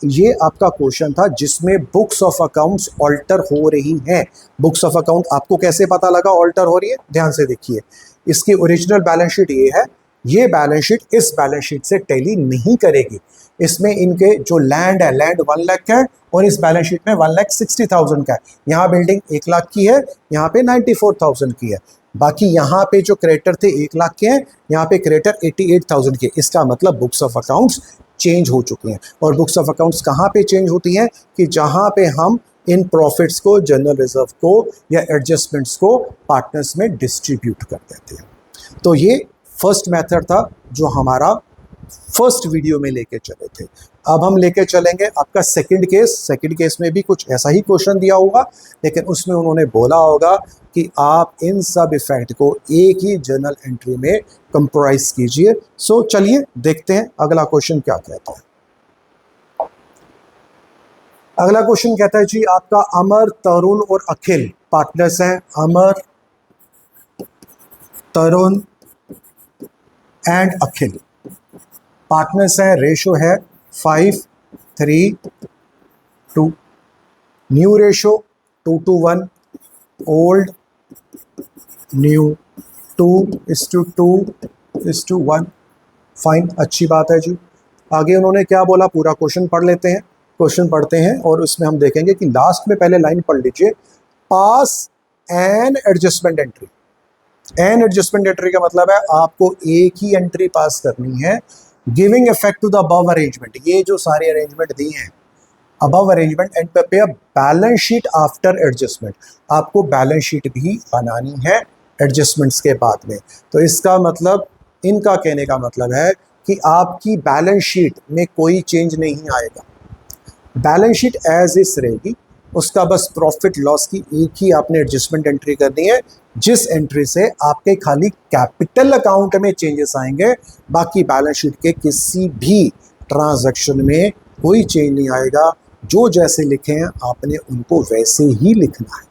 ये आपका क्वेश्चन था जिसमें बुक्स ऑफ अकाउंट्स ऑल्टर हो रही हैं। बुक्स ऑफ अकाउंट आपको कैसे पता लगा ऑल्टर हो रही है, ध्यान से देखिए। इसकी ओरिजिनल बैलेंस शीट ये है, ये बैलेंस शीट इस बैलेंस शीट से टैली नहीं करेगी। इसमें इनके जो लैंड है, लैंड 1 लाख का है, और इस बैलेंस शीट में 1,60,000 का है। यहाँ बिल्डिंग 1 लाख की है, यहाँ पे 94,000 की है। बाकी यहाँ पे जो क्रेडिटर थे 1 लाख के हैं, यहाँ पे क्रेडिटर 88,000 के। इसका मतलब बुक्स ऑफ अकाउंट्स चेंज हो चुकी हैं। और बुक्स ऑफ अकाउंट्स कहाँ पे चेंज होती हैं कि जहाँ पे हम इन प्रॉफिट्स को, जनरल रिजर्व को या एडजस्टमेंट्स को पार्टनर्स में डिस्ट्रीब्यूट कर देते हैं। तो ये फर्स्ट मेथड था जो हमारा फर्स्ट वीडियो में लेके चले थे। अब हम लेके चलेंगे आपका सेकंड केस। सेकंड केस में भी कुछ ऐसा ही क्वेश्चन दिया होगा, लेकिन उसमें उन्होंने बोला होगा कि आप इन सब इफेक्ट को एक ही जर्नल एंट्री में कंप्रोमाइज कीजिए। सो चलिए देखते हैं अगला क्वेश्चन क्या कहता है। अगला क्वेश्चन कहता है जी आपका अमर, तरुण और अखिल पार्टनर्स हैं। अमर, तरुण एंड अखिल पार्टनर्स हैं। रेशो है 5:3:2। New ratio 2:1। Old new 2:2:1। Fine, अच्छी बात है जी। आगे उन्होंने क्या बोला पूरा क्वेश्चन पढ़ लेते हैं। क्वेश्चन पढ़ते हैं और उसमें हम देखेंगे कि लास्ट में पहले लाइन पढ़ लीजिए, pass an adjustment entry. An adjustment entry का मतलब है आपको एक ही एंट्री पास करनी है, giving effect to the above arrangement. ये जो सारे अरेंजमेंट दिए हैं, above arrangement and prepare balance sheet after adjustment. आपको बैलेंस शीट भी बनानी है एडजस्टमेंट्स के बाद में। तो इसका मतलब, इनका कहने का मतलब है कि आपकी बैलेंस शीट में कोई चेंज नहीं आएगा, बैलेंस शीट एज इज रहेगी। उसका बस प्रॉफिट लॉस की एक ही आपने एडजस्टमेंट एंट्री करनी है, जिस एंट्री से आपके खाली कैपिटल अकाउंट में चेंजेस आएंगे, बाकी बैलेंस शीट के किसी भी ट्रांजैक्शन में कोई चेंज नहीं आएगा। जो जैसे लिखे हैं आपने उनको वैसे ही लिखना है।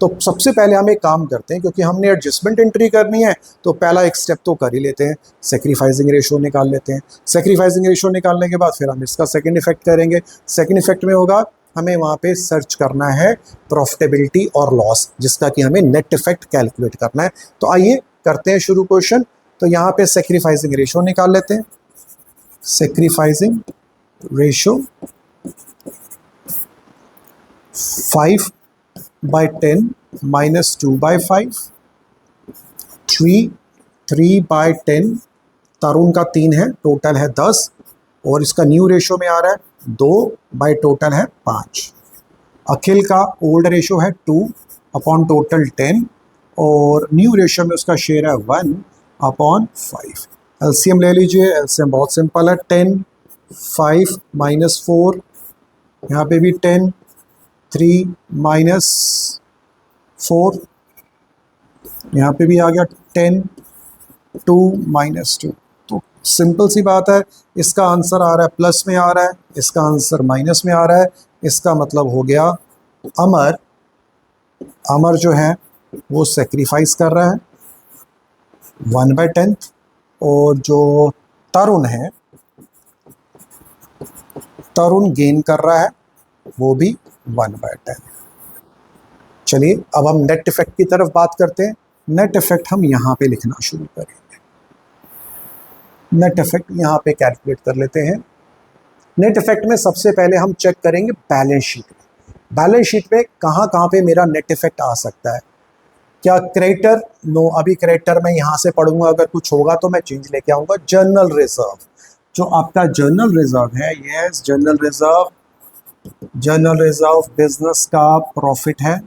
तो सबसे पहले हम एक काम करते हैं, क्योंकि हमने एडजस्टमेंट एंट्री करनी है तो पहला एक स्टेप तो कर ही लेते हैं, सेक्रीफाइसिंग रेशो निकाल लेते हैं। सेक्रीफाइसिंग रेशो निकालने के बाद फिर हम इसका सेकंड इफेक्ट करेंगे। सेकंड इफेक्ट में होगा हमें वहाँ पे सर्च करना है प्रॉफिटेबिलिटी और लॉस, जिसका कि हमें नेट इफेक्ट कैलकुलेट करना है। तो आइए करते हैं शुरू क्वेश्चन। तो यहाँ पे सेक्रीफाइसिंग रेशो निकाल लेते हैं। Sacrificing ratio 5/10 - 2/5, 3/10। तरुण का 3 है, टोटल है 10, और इसका न्यू रेशो में आ रहा है 2 बाई टोटल है 5। अखिल का ओल्ड रेशो है 2 अपॉन टोटल 10, और न्यू रेशो में उसका शेयर है 1/5। एलसीएम ले लीजिए। एलसीएम बहुत सिंपल है, 10, 5 - 4, यहाँ पे भी 10, 3 - 4, यहाँ पे भी आ गया 10, 2 - 2। तो सिंपल सी बात है, इसका आंसर आ रहा है प्लस में आ रहा है, इसका आंसर माइनस में आ रहा है। इसका मतलब हो गया अमर, अमर जो है वो सेक्रीफाइस कर रहा है 1/10, और जो तरुण है, तरुण गेन कर रहा है वो भी 1/10। चलिए अब हम नेट इफेक्ट की तरफ बात करते हैं। नेट इफेक्ट हम यहाँ पे लिखना शुरू करेंगे। नेट इफेक्ट यहाँ पे कैलकुलेट कर लेते हैं। नेट इफेक्ट में सबसे पहले हम चेक करेंगे बैलेंस शीट में। बैलेंस शीट में कहाँ कहाँ पे मेरा नेट इफेक्ट आ सकता है। क्या क्रेडिटर? नो, अभी क्रेडिटर मैं यहाँ से पढ़ूंगा, अगर कुछ होगा तो मैं चेंज लेके आऊँगा। जनरल रिजर्व, जो आपका जनरल रिजर्व है, yes general reserve, general reserve business का प्रॉफिट है,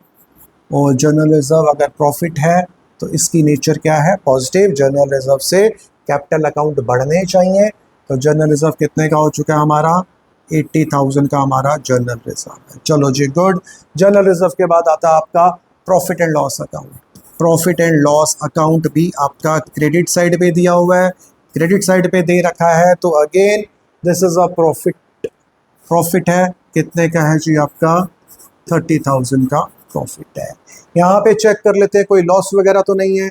और जनरल रिजर्व अगर प्रॉफिट है तो इसकी नेचर क्या है? पॉजिटिव। जनरल रिजर्व से कैपिटल अकाउंट बढ़ने चाहिए। तो जनरल रिजर्व कितने का हो चुका है हमारा? 80,000 का हमारा जनरल रिजर्व है। चलो जी, गुड। जनरल रिजर्व के बाद आता है आपका profit and loss account. Profit and loss account भी आपका क्रेडिट साइड पे दिया हुआ है, क्रेडिट साइड पे दे रखा है। तो again this is a profit, profit है कितने का है जी? आपका 30,000 का प्रॉफिट है। यहाँ पे चेक कर लेते हैं कोई लॉस वगैरह तो नहीं है,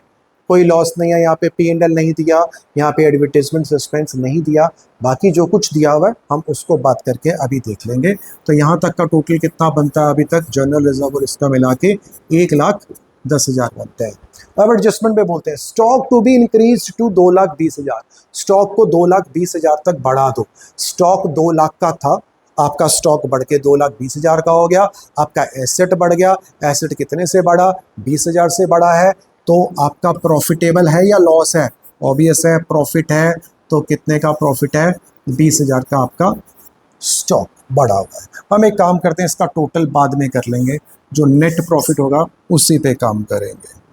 कोई लॉस नहीं है। यहाँ पे P&L नहीं दिया, यहाँ पे एडवर्टाइजमेंट सस्पेंस नहीं दिया, बाकी जो कुछ दिया हुआ है हम उसको बात करके अभी देख लेंगे। तो यहाँ तक का टोटल कितना बनता है अभी तक? जनरल रिजर्व और इसका मिला के 1,10,000 बनता है। अब एडजस्टमेंट पे बोलते हैं stock to be increase to 2,20,000। Stock को 2,20,000 तक बढ़ा दो। स्टॉक 2 लाख का था, आपका स्टॉक बढ़ के 2,20,000 का हो गया। आपका एसेट बढ़ गया। एसेट कितने से बढ़ा? 20,000 से बढ़ा है। तो आपका प्रॉफिटेबल है या लॉस है? ऑब्वियस है, प्रॉफिट है। तो कितने का प्रॉफिट है? 20,000 का आपका स्टॉक बढ़ा हुआ है। हम एक काम करते हैं, इसका टोटल बाद में कर लेंगे, जो नेट प्रॉफिट होगा उसी पे काम करेंगे।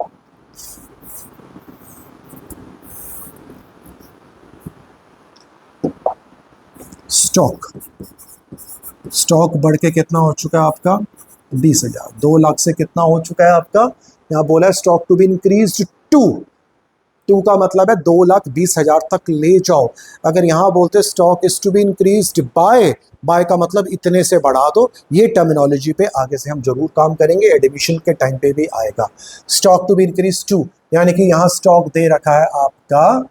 स्टॉक बढ़ के कितना हो चुका है आपका? 20,000। 2 लाख से कितना हो चुका है आपका? यहाँ बोला है stock to be increase to का मतलब है 2,20,000 तक ले जाओ। अगर यहाँ बोलते stock is to be increased by का मतलब इतने से बढ़ा दो। ये टर्मिनोलॉजी पे आगे से हम जरूर काम करेंगे, एडमिशन के टाइम पे भी आएगा। Stock to be increase to, यानी कि यहाँ स्टॉक दे रखा है आपका,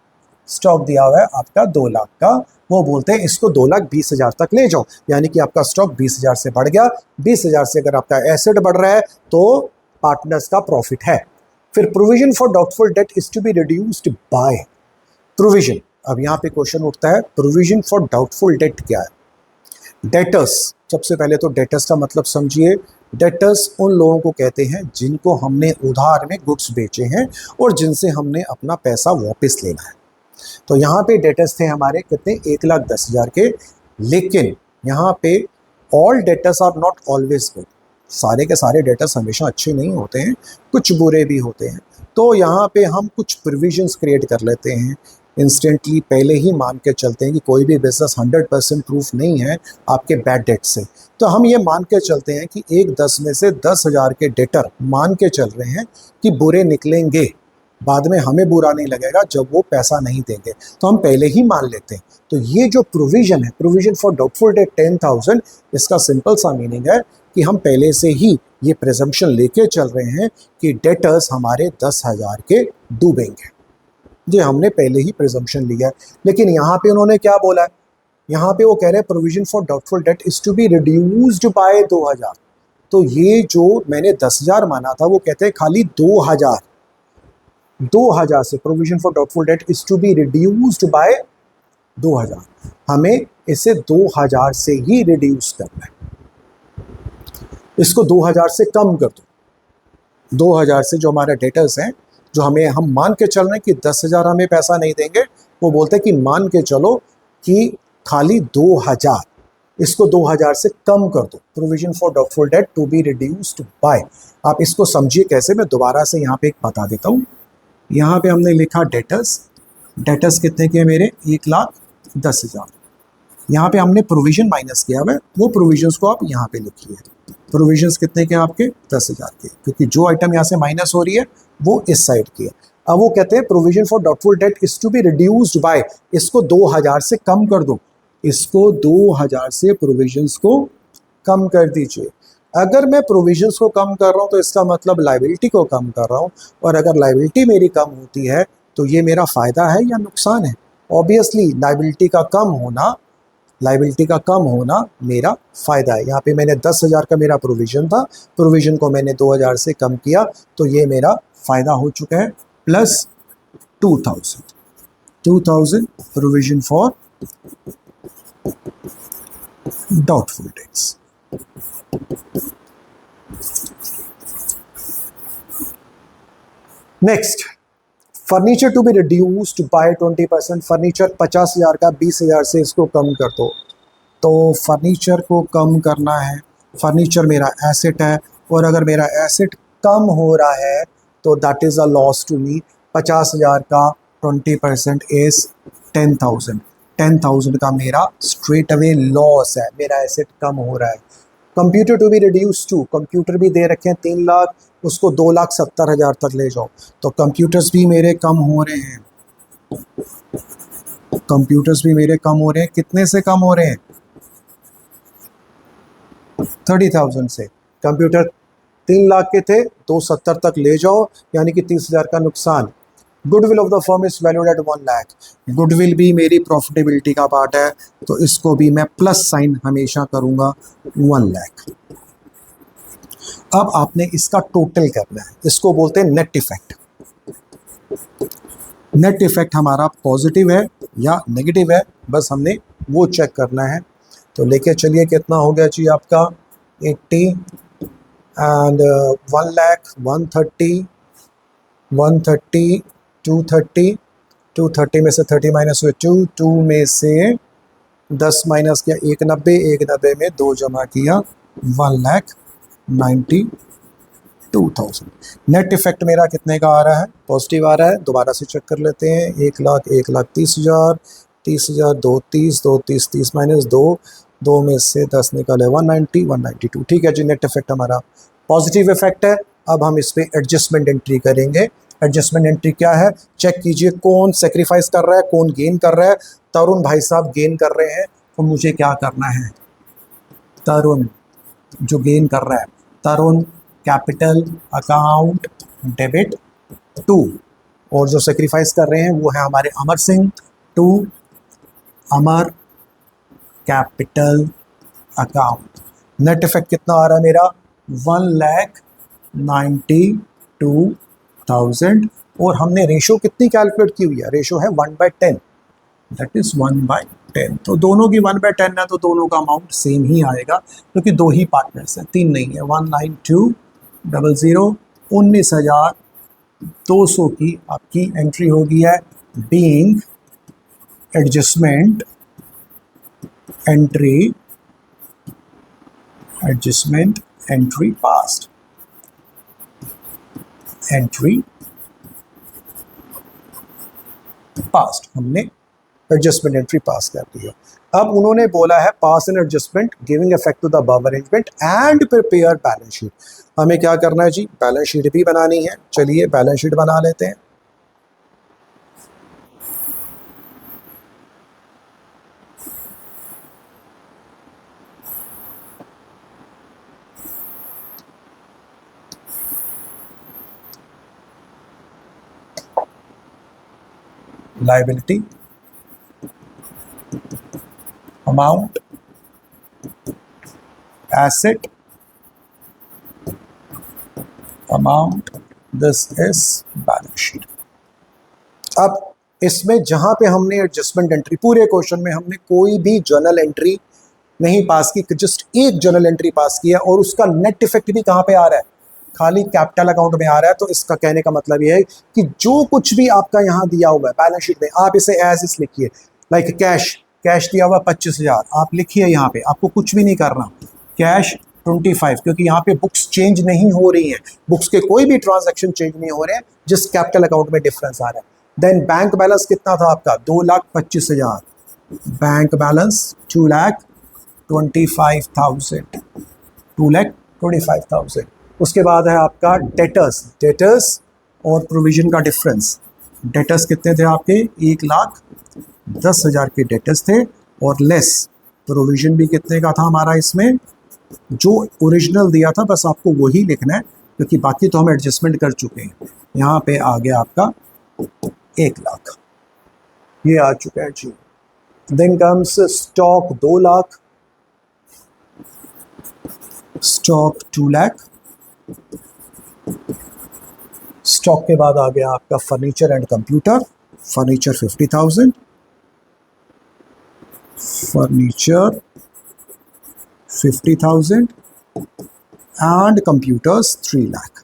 स्टॉक दिया हुआ है आपका 2 लाख का, वो बोलते हैं इसको 2,20,000 तक ले जाओ, यानी कि आपका स्टॉक 20,000 से बढ़ गया। 20,000 से अगर आपका एसेट बढ़ रहा है तो पार्टनर्स का प्रॉफिट है। फिर provision for doubtful debt is to be reduced by provision. अब यहाँ पे क्वेश्चन उठता है, प्रोविजन फॉर डाउटफुल डेट क्या है? डेटर्स, सबसे पहले तो डेटर्स का मतलब समझिए। डेटर्स उन लोगों को कहते हैं जिनको हमने उधार में गुड्स बेचे हैं और जिनसे हमने अपना पैसा वापस लेना है। तो यहाँ पे डेटर्स थे हमारे कितने? 1,10,000 के। लेकिन यहाँ पे all debtors are not always good, सारे के सारे डेटर्स हमेशा अच्छे नहीं होते हैं, कुछ बुरे भी होते हैं। तो यहाँ पे हम कुछ प्रोविजंस क्रिएट कर लेते हैं इंस्टेंटली, पहले ही मान के चलते हैं कि कोई भी बिजनेस 100% प्रूफ नहीं है आपके बैड डेट से। तो हम ये मान के चलते हैं कि 1,10 में से 10,000 के डेटर मान के चल रहे हैं कि बुरे निकलेंगे, बाद में हमें बुरा नहीं लगेगा जब वो पैसा नहीं देंगे, तो हम पहले ही मान लेते हैं। तो ये जो प्रोविजन है, प्रोविजन फॉर डाउटफुल डेट 10,000, इसका सिंपल सा मीनिंग है कि हम पहले से ही ये प्रिजम्पशन लेके चल रहे हैं कि डेटर्स हमारे 10,000 के डूबेंगे। ये हमने पहले ही प्रिजम्पशन लिया है। लेकिन यहाँ पे उन्होंने क्या बोला है? यहाँ पे वो कह रहे हैं provision for doubtful debt is to be reduced by 2,000। तो ये जो मैंने 10,000 माना था, वो कहते हैं खाली 2,000 से provision for doubtful debt is to be reduced by 2,000। हमें इसे 2,000 से ही रिड्यूस करना है, इसको 2,000 से कम कर दो। 2,000 से जो हमारे डेटर्स हैं, जो हम मान के चल रहे हैं कि 10,000 हमें पैसा नहीं देंगे, वो बोलते हैं कि मान के चलो कि खाली 2,000, इसको 2,000 से कम कर दो। Provision for doubtful debt to be reduced by, आप इसको समझिए कैसे, मैं दोबारा से यहाँ पे एक बता देता हूँ। यहाँ पे हमने लिखा डेटर्स, डेटर्स कितने के मेरे? 1,10,000। यहाँ पे हमने प्रोविजन माइनस किया हुआ है, वो प्रोविजंस को आप यहाँ पे लिखिए। प्रोविजंस कितने के आपके? 10,000 के, क्योंकि जो आइटम यहाँ से माइनस हो रही है वो इस साइड की है। अब वो कहते हैं provision for doubtful debt is to be reduced by, इसको 2,000 से कम कर दो, इसको 2,000 से प्रोविजंस को कम कर दीजिए। अगर मैं प्रोविजंस को कम कर रहा हूँ तो इसका मतलब लायबिलिटी को कम कर रहा हूँ, और अगर लायबिलिटी मेरी कम होती है तो ये मेरा फ़ायदा है या नुकसान है? ऑब्वियसली लायबिलिटी का कम होना मेरा फ़ायदा है। यहाँ पे मैंने 10,000 का मेरा प्रोविज़न था, प्रोविज़न को मैंने 2,000 से कम किया, तो ये मेरा फ़ायदा हो चुका है। Plus 2,000 provision for doubtful debts. Next, furniture to be reduced by 20%। Furniture 50,000 का 20,000 से इसको कम कर दो। तो फर्नीचर को कम करना है, फर्नीचर मेरा एसेट है, और अगर मेरा एसेट कम हो रहा है तो that is a loss to me. 50,000 का 20% इज 10,000। 10,000 का मेरा स्ट्रेट अवे लॉस है, मेरा एसेट कम हो रहा है। Computer to be reduce to, computer भी दे रखे हैं 3 लाख, उसको 2,70,000 तक ले जाओ। तो कंप्यूटर्स भी मेरे कम हो रहे हैं, कंप्यूटर्स भी मेरे कम हो रहे हैं। कितने से कम हो रहे हैं? 30,000 से। कंप्यूटर 3 लाख के थे, 270 तक ले जाओ, यानी कि 30,000 का नुकसान। Goodwill of the firm is valued eight 1 lakh. Goodwill भी मेरी प्रॉफिटेबिलिटी का पार्ट है, तो इसको भी मैं प्लस साइन हमेशा करूंगा 1 लाख। अब आपने इसका टोटल करना है, इसको बोलते हैं नेट इफेक्ट। नेट इफेक्ट हमारा पॉजिटिव है या नेगेटिव है, बस हमने वो चेक करना है। तो लेके चलिए, कितना हो गया जी आपका? 80 एंड 1 लाख 130 130, 230, 230 में से 30 माइनस हुए 2, 2 में से 10 माइनस किया 190, 190 में 2 जमा किया 1,92,000। नेट इफेक्ट मेरा कितने का आ रहा है? पॉजिटिव आ रहा है। दोबारा से चेक कर लेते हैं। 1,30,000, 30,000, 2 30, 2 30, 30 माइनस 2, 2 में से 10 निकाले 190, 192। ठीक है जी, नेट इफेक्ट हमारा पॉजिटिव इफेक्ट है। अब हम इस पे एडजस्टमेंट एंट्री करेंगे। एडजस्टमेंट एंट्री क्या है? चेक कीजिए कौन सेक्रीफाइस कर रहा है, कौन गेन कर रहा है। तरुण भाई साहब गेन कर रहे हैं, तो मुझे क्या करना है? तरुण जो गेन कर रहा है, तरुण कैपिटल अकाउंट डेबिट 2, और जो सेक्रीफाइस कर रहे हैं वो है हमारे अमर सिंह 2, अमर कैपिटल अकाउंट। नेट इफेक्ट कितना आ रहा है मेरा? 1,92,000। और हमने रेशो कितनी कैलकुलेट की हुई है? रेशो है 1/10, दैट इज 1/10। तो दोनों की 1/10 है, तो दोनों का अमाउंट सेम ही आएगा, क्योंकि 2 ही पार्टनर्स हैं, 3 नहीं है। 192,000, 19,200 की आपकी एंट्री होगी है being adjustment entry, adjustment entry passed, entry passed. हमने एडजस्टमेंट एंट्री पास कर दी है। अब उन्होंने बोला है pass an adjustment giving effect to the above arrangement and prepare balance sheet. हमें क्या करना है जी? बैलेंस शीट भी बनानी है। चलिए बैलेंस शीट बना लेते हैं। Liability, amount, asset, amount, this is balance sheet. अब इसमें जहां पे हमने एडजस्टमेंट एंट्री, पूरे क्वेश्चन में हमने कोई भी जर्नल एंट्री नहीं पास की, जस्ट एक जर्नल एंट्री पास की है, और उसका नेट इफेक्ट भी कहां पे आ रहा है? खाली कैपिटल अकाउंट में आ रहा है। तो इसका कहने का मतलब ये है कि जो कुछ भी आपका यहाँ दिया हुआ है बैलेंस शीट में, आप इसे एज इस लिखिए। लाइक कैश दिया हुआ 25,000, आप लिखिए यहाँ पे, आपको कुछ भी नहीं करना। कैश 25, क्योंकि यहाँ पे बुक्स चेंज नहीं हो रही हैं, बुक्स के कोई भी ट्रांजैक्शन चेंज नहीं हो रहे हैं, जिस कैपिटल अकाउंट में डिफरेंस आ रहा है। देन बैंक बैलेंस कितना था आपका? 2,25,000। Bank balance 2,25,000, 2,25,000। उसके बाद है आपका डेटर्स और प्रोविजन का डिफरेंस। डेटर्स कितने थे आपके? 1,10,000 के डेटर्स थे, और लेस प्रोविजन भी कितने का था हमारा? इसमें जो ओरिजिनल दिया था बस आपको वही लिखना है, क्योंकि बाकी तो हम एडजस्टमेंट कर चुके हैं। यहाँ पे आ गया आपका 1,00,000, ये आ चुका है जी। Then comes stock 2,00,000, stock 2,00,000। Stock के बाद आ गया आपका furniture and computer, furniture 50,000, furniture 50,000 and computers 3,00,000,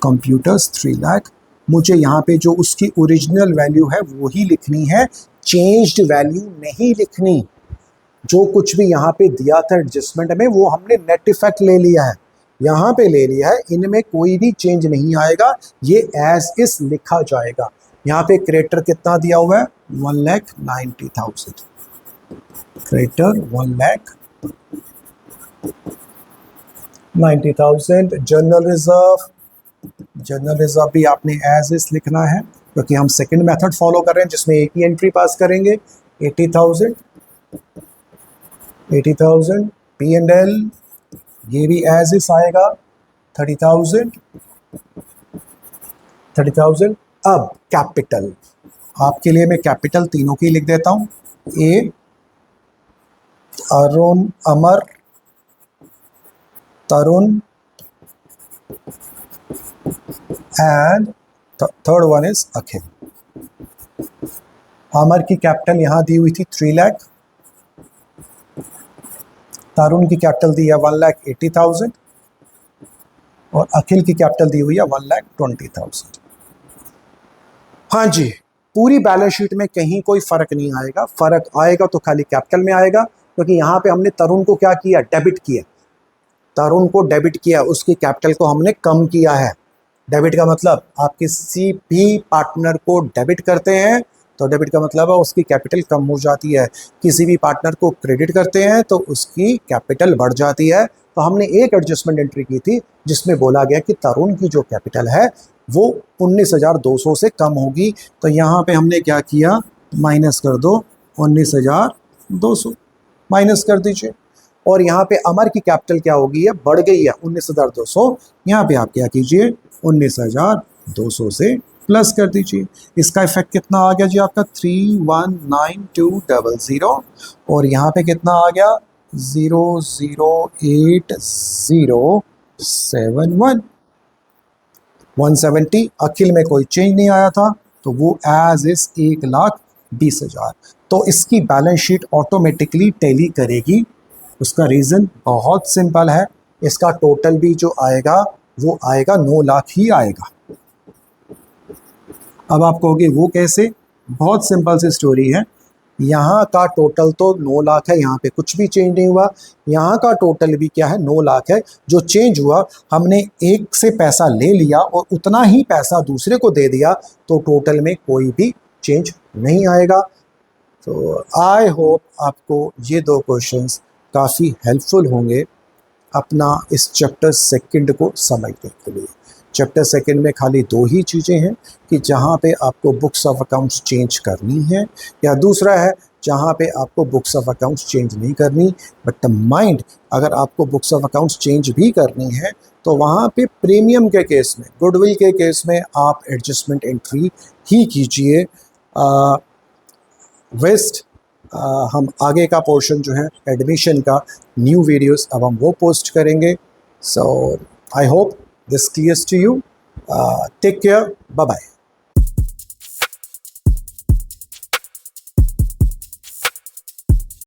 computers 3,00,000। मुझे यहाँ पे जो उसकी ओरिजिनल वैल्यू है वही लिखनी है, चेंज्ड वैल्यू नहीं लिखनी। जो कुछ भी यहाँ पे दिया था एडजस्टमेंट में वो हमने नेट इफेक्ट ले लिया है, यहाँ पे ले लिया है, इनमें कोई भी चेंज नहीं आएगा, ये एज इज लिखा जाएगा। यहाँ पे क्रेडिटर कितना दिया हुआ है? 1,90,000, क्रेडिटर 1,90,000। जनरल रिजर्व भी आपने एज इज लिखना है, क्योंकि हम सेकंड मेथड फॉलो कर रहे हैं जिसमें एक ही एंट्री पास करेंगे। 80,000, P&L ये भी एज इज आएगा 30,000। अब कैपिटल, आपके लिए मैं कैपिटल तीनों की लिख देता हूं। ए, अरुण, अमर, तरुण एंड थर्ड वन इज अखिल। अमर की कैपिटल यहां दी हुई थी 3,00,000, तरुण की कैपिटल दी है 1,80,000, और अखिल की कैपिटल दी हुई है 1,20,000। हाँ जी, पूरी बैलेंस शीट में कहीं कोई फर्क नहीं आएगा, फर्क आएगा तो खाली कैपिटल में आएगा, क्योंकि यहाँ पे हमने तरुण को क्या किया, डेबिट किया। तरुण को डेबिट किया, उसकी कैपिटल को हमने कम किया है। डेबिट का मतलब आप किसी भी पार्टनर को डेबिट करते हैं तो डेबिट का मतलब है उसकी कैपिटल कम हो जाती है। किसी भी पार्टनर को क्रेडिट करते हैं तो उसकी कैपिटल बढ़ जाती है। तो हमने एक एडजस्टमेंट एंट्री की थी जिसमें बोला गया कि तरुण की जो कैपिटल है वो 19,200 से कम होगी। तो यहाँ पे हमने क्या किया, माइनस कर दो 19,200, माइनस कर दीजिए। और यहाँ पे अमर की कैपिटल क्या होगी है, बढ़ गई है 19,200। यहाँ पे आप क्या कीजिए 19,200 से प्लस कर दीजिए। इसका इफेक्ट कितना आ गया जी आपका 319200, और यहाँ पे कितना आ गया 008071 170। अखिल में कोई चेंज नहीं आया था तो वो एज इज 1,20,000। तो इसकी बैलेंस शीट ऑटोमेटिकली टैली करेगी। उसका रीज़न बहुत सिंपल है, इसका टोटल भी जो आएगा वो आएगा 9 लाख ही आएगा। अब आप कहोगे वो कैसे, बहुत सिंपल सी स्टोरी है। यहाँ का टोटल तो 9 लाख है, यहाँ पे कुछ भी चेंज नहीं हुआ। यहाँ का टोटल भी क्या है 9 लाख है। जो चेंज हुआ हमने एक से पैसा ले लिया और उतना ही पैसा दूसरे को दे दिया, तो टोटल में कोई भी चेंज नहीं आएगा। तो आई होप आपको ये 2 क्वेश्चंस काफ़ी हेल्पफुल होंगे अपना इस चैप्टर सेकंड को समझने के लिए। चैप्टर सेकंड में खाली 2 ही चीज़ें हैं कि जहाँ पे आपको बुक्स ऑफ अकाउंट्स चेंज करनी है, या दूसरा है जहाँ पे आपको बुक्स ऑफ अकाउंट्स चेंज नहीं करनी। बट द माइंड, अगर आपको बुक्स ऑफ अकाउंट्स चेंज भी करनी है तो वहाँ पे प्रीमियम के केस में, गुडविल के केस में आप एडजस्टमेंट एंट्री ही कीजिए। वेस्ट हम आगे का पोर्शन जो है एडमिशन का न्यू वीडियोस अब हम वो पोस्ट करेंगे। So I hope this clears to you. Take care, bye bye.